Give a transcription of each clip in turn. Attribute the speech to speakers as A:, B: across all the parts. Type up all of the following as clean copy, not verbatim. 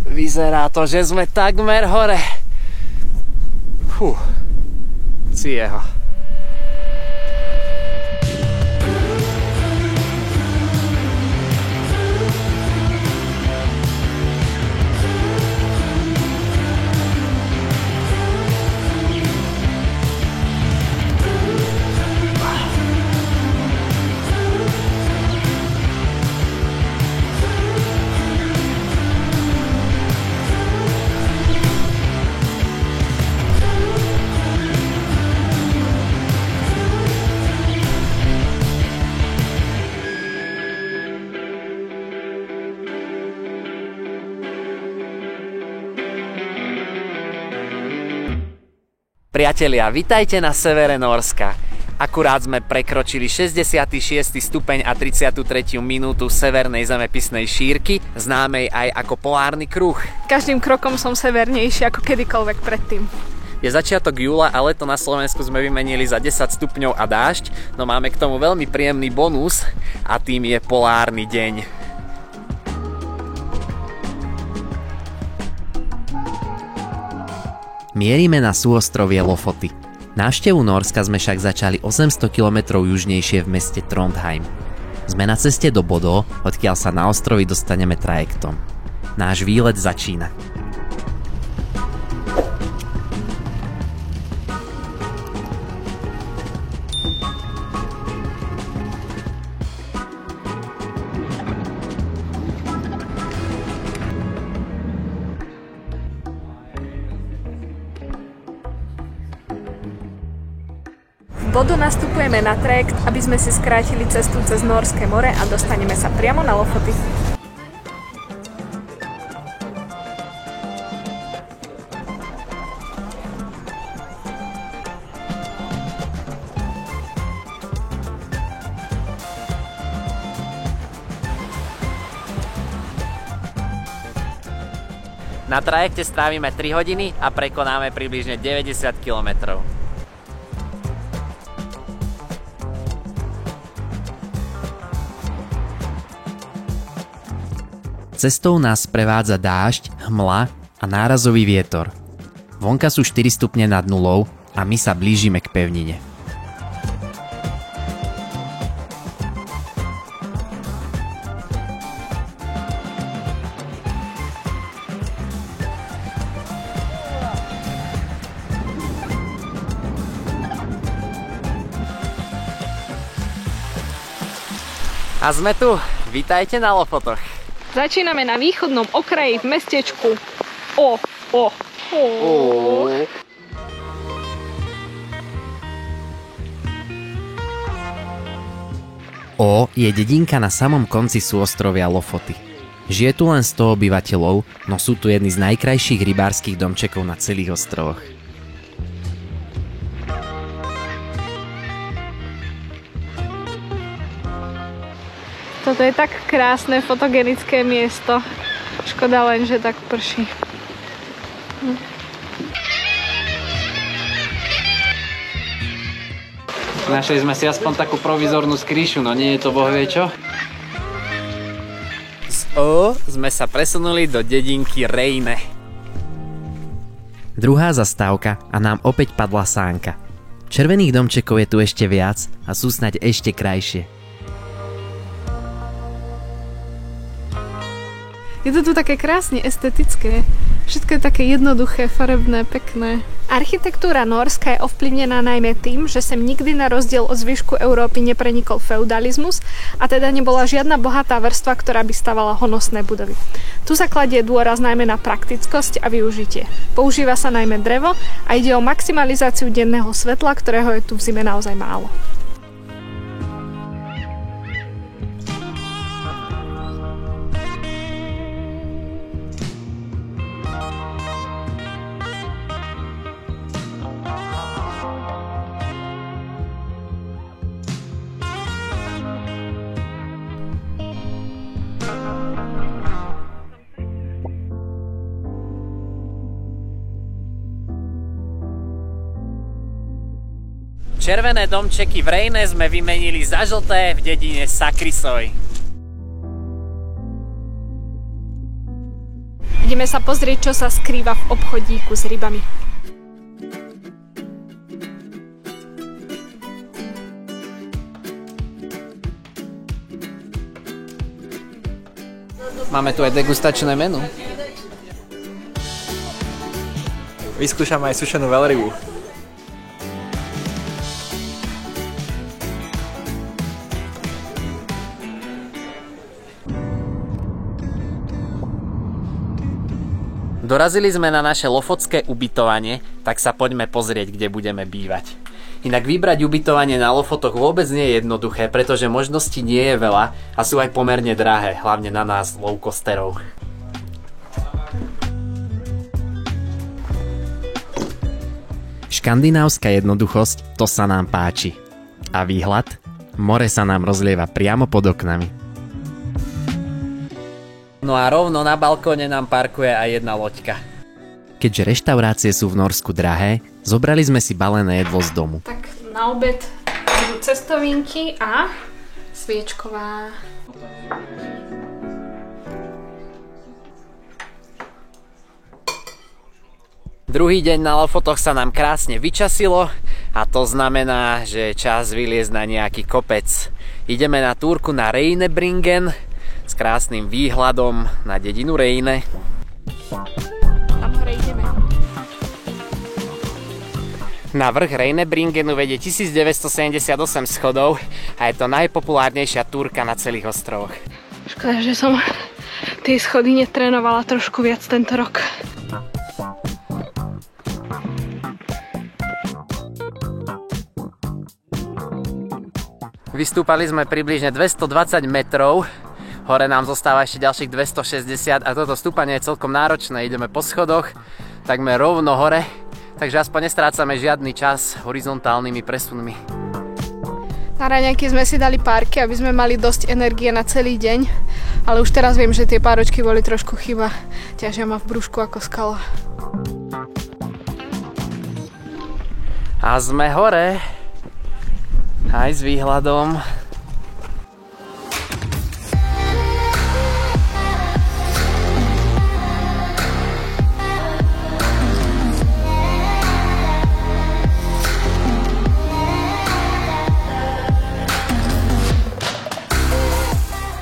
A: Vyzerá to, že sme takmer hore. Cieho. Priatelia, vitajte na severe Nórska. Akurát sme prekročili 66. stupeň a 33. minútu severnej zemepisnej šírky, známej aj ako polárny kruh.
B: Každým krokom som severnejší ako kedykoľvek predtým.
A: Je začiatok júla a leto na Slovensku sme vymenili za 10 stupňov a dážď, no máme k tomu veľmi príjemný bonus a tým je polárny deň. Mierime na súostrovie Lofoty. Návštevu Nórska sme však začali 800 km južnejšie v meste Trondheim. Sme na ceste do Bodø, odkiaľ sa na ostrovy dostaneme trajektom. Náš výlet začína.
B: V Bodø nastupujeme na trajekt, aby sme si skrátili cestu cez Nórske more a dostaneme sa priamo na Lofoty.
A: Na trajekte strávime 3 hodiny a prekonáme približne 90 km. Cestou nás sprevádza dážď, hmla a nárazový vietor. Vonka sú 4 stupne nad nulou a my sa blížime k pevnine. A sme tu, vítajte na Lofotoch.
B: Začíname na východnom okraji v mestečku O.
A: O je dedinka na samom konci súostrovia Lofoty. Žije tu len 100 obyvateľov, no sú tu jedni z najkrajších rybárskych domčekov na celých ostrovoch.
B: Toto je tak krásne fotogenické miesto. Škoda len, že tak prší.
A: Našli sme si aspoň takú provizornú skrýšu, no nie je to bohvie čo? Z O sme sa presunuli do dedinky Rejne. Druhá zastávka a nám opäť padla sánka. Červených domčekov je tu ešte viac a sú snáď ešte krajšie.
B: Je to tu také krásne estetické. Všetko je také jednoduché, farebné, pekné. Architektúra Nórska je ovplyvnená najmä tým, že sem nikdy na rozdiel od zvyšku Európy neprenikol feudalizmus a teda nebola žiadna bohatá vrstva, ktorá by stavala honosné budovy. Tu sa kladie dôraz najmä na praktickosť a využitie. Používa sa najmä drevo a ide o maximalizáciu denného svetla, ktorého je tu v zime naozaj málo.
A: Červené domčeky v Rejne sme vymenili za žlté v dedine Sakrisoj.
B: Ideme sa pozrieť, čo sa skrýva v obchodíku s rybami.
A: Máme tu aj degustačné menu.
C: Vyskúšam aj sušenú veľrybu.
A: Dorazili sme na naše lofotské ubytovanie, tak sa poďme pozrieť, kde budeme bývať. Inak vybrať ubytovanie na Lofotoch vôbec nie je jednoduché, pretože možností nie je veľa a sú aj pomerne drahé, hlavne na nás low-costerov. Škandinávska jednoduchosť, to sa nám páči. A výhľad? More sa nám rozlieva priamo pod oknami. No a rovno na balkóne nám parkuje aj jedna loďka. Keďže reštaurácie sú v Norsku drahé, zobrali sme si balené jedlo z domu.
B: Tak na obed budú cestovinky a sviečková.
A: Druhý deň na Lofotoch sa nám krásne vyčasilo a to znamená, že je čas vyliezť na nejaký kopec. Ideme na túrku na Reinebringen s krásnym výhľadom na dedinu Reine.
B: Tam hore ideme.
A: Na vrch Reinebringenu vedie 1978 schodov a je to najpopulárnejšia túrka na celých ostrovoch.
B: Škoda, že som tie schody netrénovala trošku viac tento rok.
A: Vystúpali sme približne 220 metrov, hore nám zostáva ešte ďalších 260 a toto stúpanie je celkom náročné. Ideme po schodoch, takmer rovno hore, takže aspoň nestrácame žiadny čas horizontálnymi presunmi.
B: Na raňajky sme si dali párky, aby sme mali dosť energie na celý deň, ale už teraz viem, že tie páročky boli trošku chyba. Ťažia ma v brúšku ako skala.
A: A sme hore. Aj s výhľadom.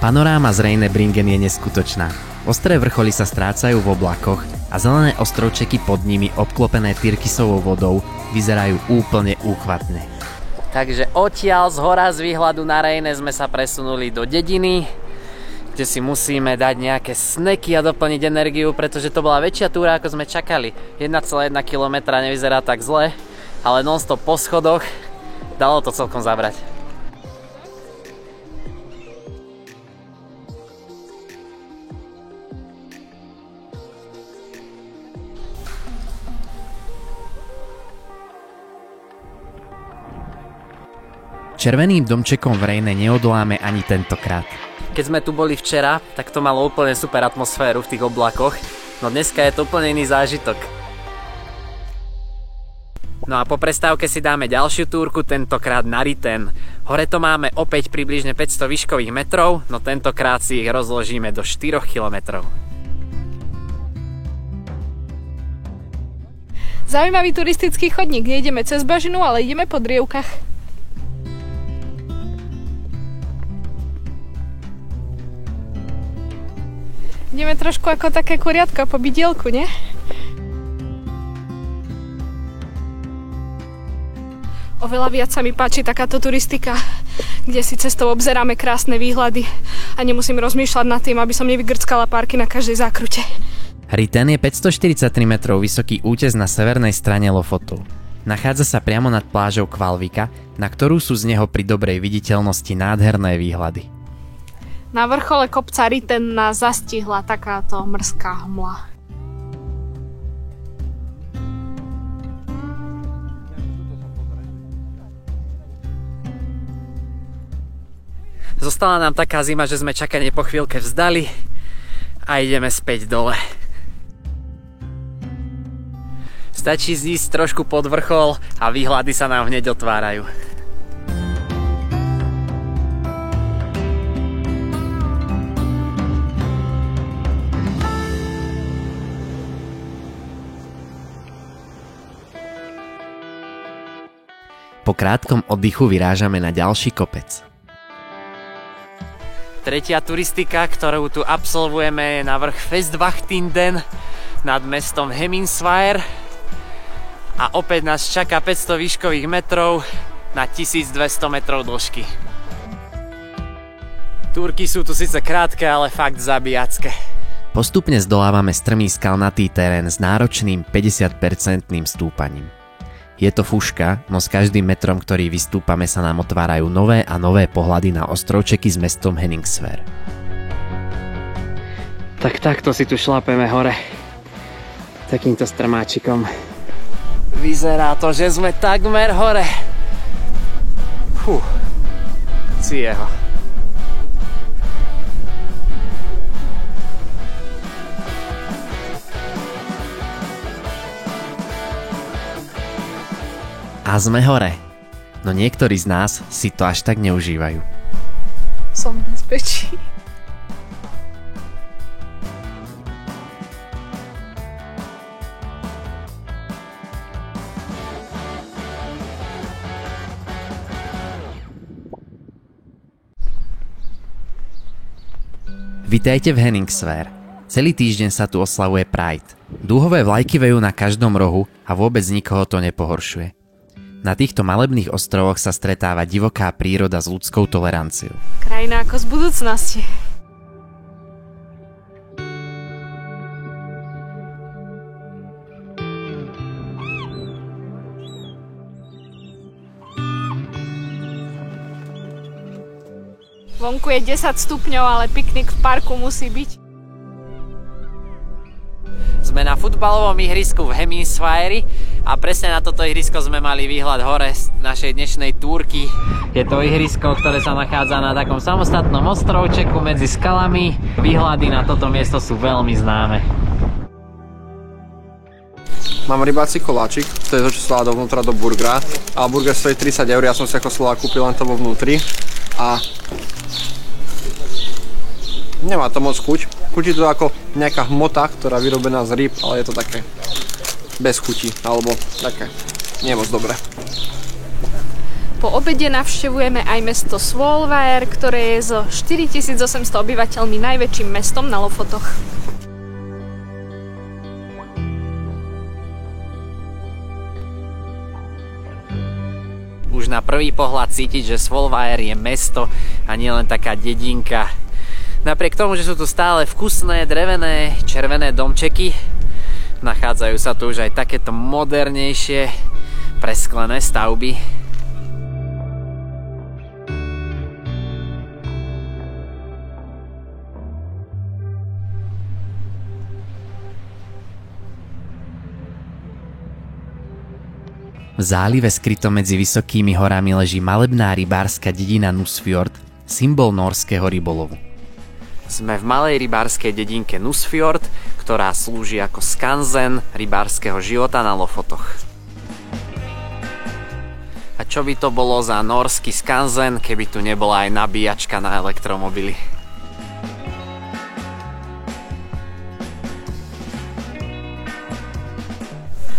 A: Panoráma z Reinebringen je neskutočná. Ostré vrcholy sa strácajú v oblakoch a zelené ostrovčeky pod nimi obklopené tyrkysovou vodou vyzerajú úplne úchvatne. Takže odtiaľ z hora z výhľadu na Reine sme sa presunuli do dediny, kde si musíme dať nejaké snacky a doplniť energiu, pretože to bola väčšia túra, ako sme čakali. 1,1 km nevyzerá tak zle, ale non-stop po schodoch dalo to celkom zabrať. Červeným domčekom v Reine neodoláme ani tentokrát. Keď sme tu boli včera, tak to malo úplne super atmosféru v tých oblakoch, no dneska je to úplne iný zážitok. No a po prestávke si dáme ďalšiu túrku, tentokrát na Ritten. Hore to máme opäť približne 500 výškových metrov, no tentokrát si ich rozložíme do 4 kilometrov.
B: Zaujímavý turistický chodník, nejdeme cez bažinu, ale ideme po drievkach. Ideme trošku ako také kuriatko po bidielku, nie? Oveľa viac sa mi páči takáto turistika, kde si cestou obzeráme krásne výhľady a nemusím rozmýšľať nad tým, aby som nevygrckala párky na každej zákrute.
A: Ritten je 543 metrov vysoký útes na severnej strane Lofotov. Nachádza sa priamo nad plážou Kvalvika, na ktorú sú z neho pri dobrej viditeľnosti nádherné výhľady.
B: Na vrchole kopca Ritten nás zastihla takáto morská hmla.
A: Zostala nám taká zima, že sme čakanie po chvíľke vzdali a ideme späť dole. Stačí zísť trošku pod vrchol a výhľady sa nám hneď otvárajú. Po krátkom oddychu vyrážame na ďalší kopec.
D: Tretia turistika, ktorú tu absolvujeme, je na vrch Festwachtinden nad mestom Hemingsweier a opäť nás čaká 500 výškových metrov na 1200 metrov dĺžky. Túrky sú tu síce krátke, ale fakt zabíjacké.
A: Postupne zdolávame strmý skalnatý terén s náročným 50% stúpaním. Je to fúška, no s každým metrom, ktorý vystúpame, sa nám otvárajú nové a nové pohľady na ostrovčeky s mestom Hemingsweier.
D: Tak takto si tu šlapeme hore. Takýmto strmáčikom. Vyzerá to, že sme takmer hore. Cieho.
A: A sme hore. No niektorí z nás si to až tak neužívajú.
B: Som v bezpečí.
A: Vitajte v Hemingsweier. Celý týždeň sa tu oslavuje Pride. Dúhové vlajky vejú na každom rohu a vôbec nikoho to nepohoršuje. Na týchto malebných ostrovoch sa stretáva divoká príroda s ľudskou toleranciou.
B: Krajina ako z budúcnosti. Vonku je 10 stupňov, ale piknik v parku musí byť.
D: Sme na futbalovom ihrisku v Hemingsweieri a presne na toto ihrisko sme mali výhľad hore z našej dnešnej túrky. Je to ihrisko, ktoré sa nachádza na takom samostatnom ostrovčeku medzi skalami. Výhľady na toto miesto sú veľmi známe.
C: Mám rybáci koláčik, to je to, čo sa dá dovnútra do burgera. A burger stojí 30 €, ja som si ako Slovák kúpil len to vo vnútri. A nemá to moc chuť. Chutí to ako nejaká hmota, ktorá je vyrobená z rýb, ale je to také bez chuti, alebo také nie moc dobré.
B: Po obede navštevujeme aj mesto Svolvær, ktoré je so 4800 obyvateľmi najväčším mestom na Lofotoch.
D: Už na prvý pohľad cítiť, že Svolvær je mesto a nie len taká dedinka. Napriek tomu, že sú tu stále vkusné, drevené, červené domčeky, nachádzajú sa tu už aj takéto modernejšie, presklené stavby.
A: V zálive skryto medzi vysokými horami leží malebná rybárska dedina Nusfjord, symbol nórskeho rybolovu.
D: Sme v malej rybárskej dedinke Nusfjord, ktorá slúži ako skanzen rybárskeho života na Lofotoch. A čo by to bolo za norský skanzen, keby tu nebola aj nabíjačka na elektromobily?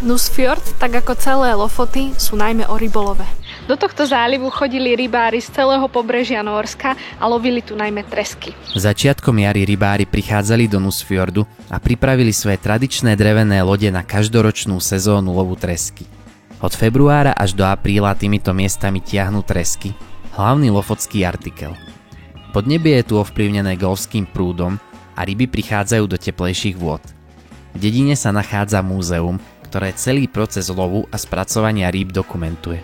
B: Nusfjord, tak ako celé Lofoty, sú najmä o rybolove. Do tohto zálivu chodili rybári z celého pobrežia Nórska a lovili tu najmä tresky.
A: Začiatkom jary rybári prichádzali do Nusfjordu a pripravili svoje tradičné drevené lode na každoročnú sezónu lovu tresky. Od februára až do apríla týmito miestami tiahnu tresky, hlavný lofotský artikel. Podnebie je tu ovplyvnené golfským prúdom a ryby prichádzajú do teplejších vôd. V dedine sa nachádza múzeum, ktoré celý proces lovu a spracovania rýb dokumentuje.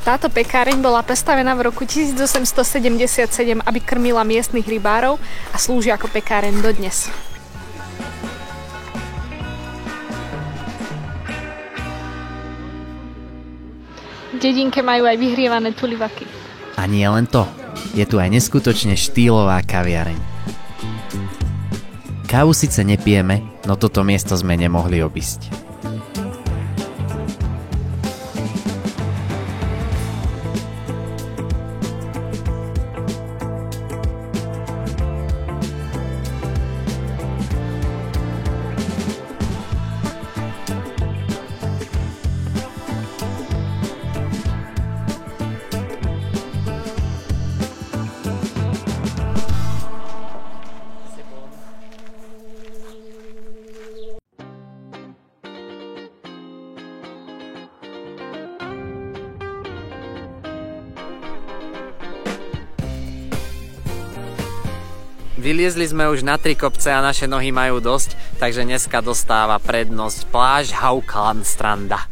B: Táto pekáreň bola postavená v roku 1877, aby krmila miestnych rybárov a slúži ako pekáreň dodnes. V dedinke majú aj vyhrievané tulivaky.
A: A nie len to, je tu aj neskutočne štýlová kaviareň. Kávu síce nepijeme, no toto miesto sme nemohli obísť.
D: Vyliezli sme už na 3 kopce a naše nohy majú dosť, takže dneska dostáva prednosť pláž Haugalandstranda.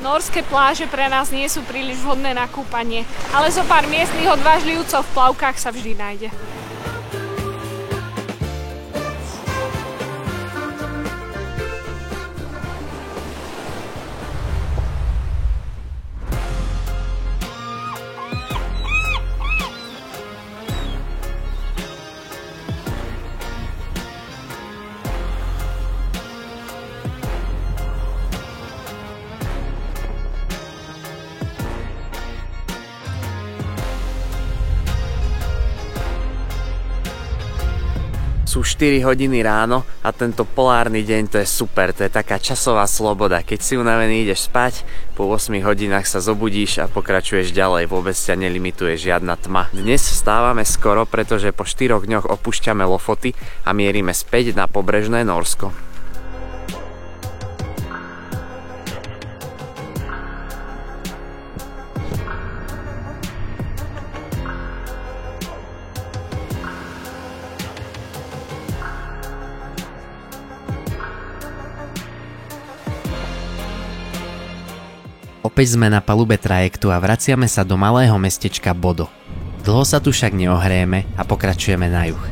B: Nórske pláže pre nás nie sú príliš vhodné na kúpanie, ale zo pár miestnych odvážlivcov v plavkách sa vždy nájde.
D: Sú 4 hodiny ráno a tento polárny deň to je super, to je taká časová sloboda. Keď si unavený ideš spať, po 8 hodinách sa zobudíš a pokračuješ ďalej, vôbec ťa nelimituje žiadna tma. Dnes vstávame skoro, pretože po 4 dňoch opúšťame Lofoty a mierime späť na pobrežné Nórsko.
A: Opäť sme na palube trajektu a vraciame sa do malého mestečka Bodo. Dlho sa tu však neohrejeme a pokračujeme na juh.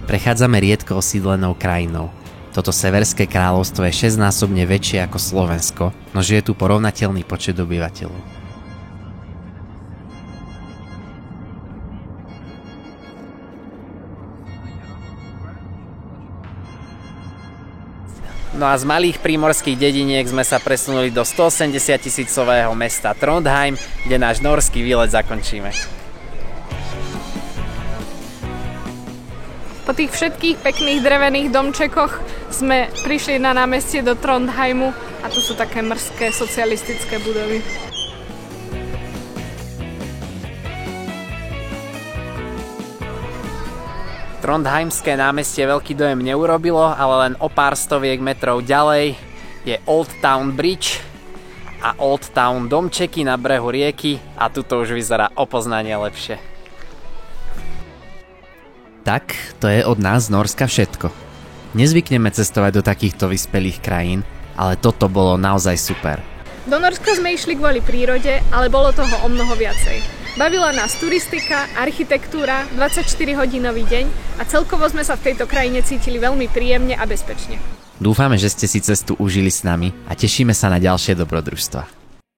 A: Prechádzame riedko osídlenou krajinou. Toto severské kráľovstvo je 6-násobne väčšie ako Slovensko, no žije tu porovnateľný počet obyvateľov.
D: No a z malých prímorských dediniek sme sa presunuli do 180 000-ového mesta Trondheim, kde náš norský výlet zakončíme.
B: Po tých všetkých pekných drevených domčekoch sme prišli na námestie do Trondheimu a tu sú také mrzké socialistické budovy.
D: Trondheimské námestie veľký dojem neurobilo, ale len o pár stoviek metrov ďalej je Old Town Bridge a Old Town domčeky na brehu rieky a tuto už vyzerá o poznanie lepšie.
A: Tak, to je od nás z Nórska všetko. Nezvykneme cestovať do takýchto vyspelých krajín, ale toto bolo naozaj super.
B: Do Nórska sme išli kvôli prírode, ale bolo toho o mnoho viacej. Bavila nás turistika, architektúra, 24-hodinový deň a celkovo sme sa v tejto krajine cítili veľmi príjemne a bezpečne.
A: Dúfame, že ste si cestu užili s nami a tešíme sa na ďalšie dobrodružstvá.